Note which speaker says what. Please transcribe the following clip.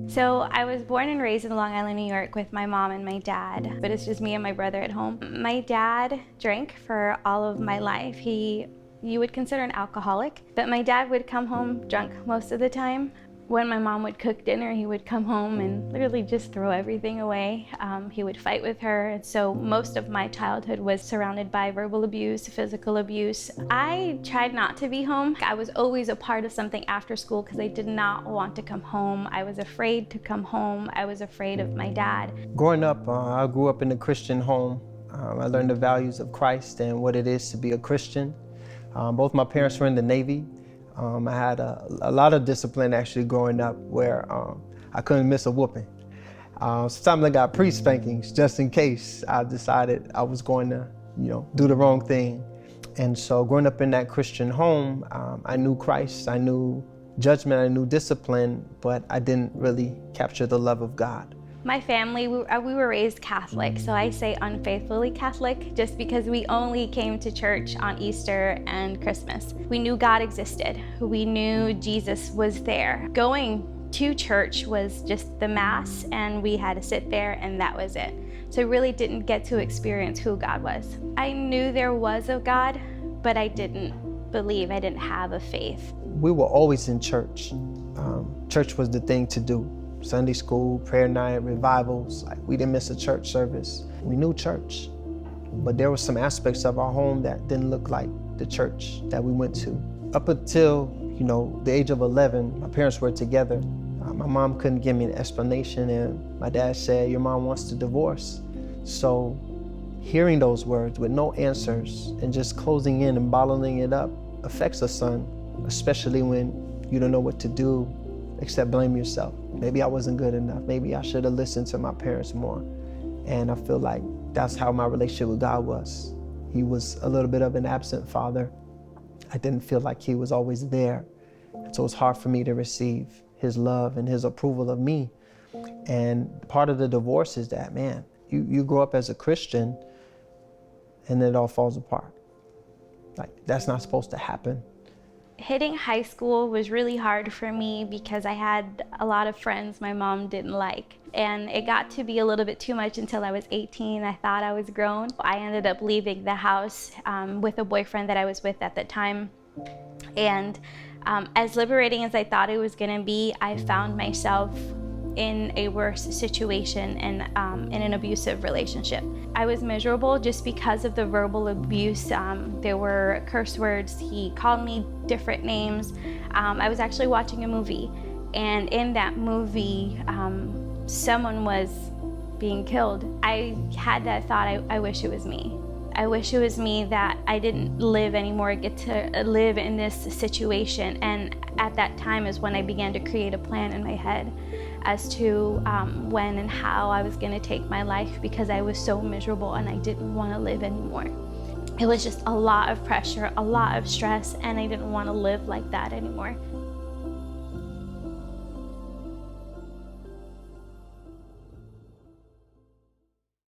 Speaker 1: So I was born and raised in Long Island, New York with my mom and my dad, but it's just me and my brother at home. My dad drank for all of my life. You would consider an alcoholic, but my dad would come home drunk most of the time. When my mom would cook dinner, he would come home and literally just throw everything away. He would fight with her. And so most of my childhood was surrounded by verbal abuse, physical abuse. I tried not to be home. I was always a part of something after school because I did not want to come home. I was afraid to come home. I was afraid of my dad.
Speaker 2: Growing up, I grew up in a Christian home. I learned the values of Christ and what it is to be a Christian. Both my parents were in the Navy. I had a lot of discipline actually growing up where I couldn't miss a whooping. Sometimes I got pre-spankings just in case I decided I was going to, do the wrong thing. And so growing up in that Christian home, I knew Christ, I knew judgment, I knew discipline, but I didn't really capture the love of God.
Speaker 1: My family, we were raised Catholic, so I say unfaithfully Catholic just because we only came to church on Easter and Christmas. We knew God existed. We knew Jesus was there. Going to church was just the Mass, and we had to sit there, and that was it. So I really didn't get to experience who God was. I knew there was a God, but I didn't believe, I didn't have a faith.
Speaker 2: We were always in church. Church was the thing to do. Sunday school, prayer night, revivals. We didn't miss a church service. We knew church, but there were some aspects of our home that didn't look like the church that we went to. Up until, the age of 11, my parents were together. My mom couldn't give me an explanation, and my dad said, "Your mom wants to divorce." So hearing those words with no answers and just closing in and bottling it up affects a son, especially when you don't know what to do except blame yourself. Maybe I wasn't good enough. Maybe I should have listened to my parents more. And I feel like that's how my relationship with God was. He was a little bit of an absent father. I didn't feel like he was always there. So it was hard for me to receive his love and his approval of me. And part of the divorce is that, man, you grow up as a Christian and then it all falls apart. That's not supposed to happen.
Speaker 1: Hitting high school was really hard for me because I had a lot of friends my mom didn't like. And it got to be a little bit too much until I was 18. I thought I was grown. I ended up leaving the house with a boyfriend that I was with at the time. And as liberating as I thought it was gonna be, I found myself in a worse situation and in an abusive relationship. I was miserable just because of the verbal abuse. There were curse words. He called me different names. I was actually watching a movie, and in that movie, someone was being killed. I had that thought, I wish it was me. I wish it was me that I didn't live anymore, get to live in this situation. And at that time is when I began to create a plan in my head as to when and how I was going to take my life, because I was so miserable and I didn't want to live anymore. It was just a lot of pressure, a lot of stress, and I didn't want to live like that anymore.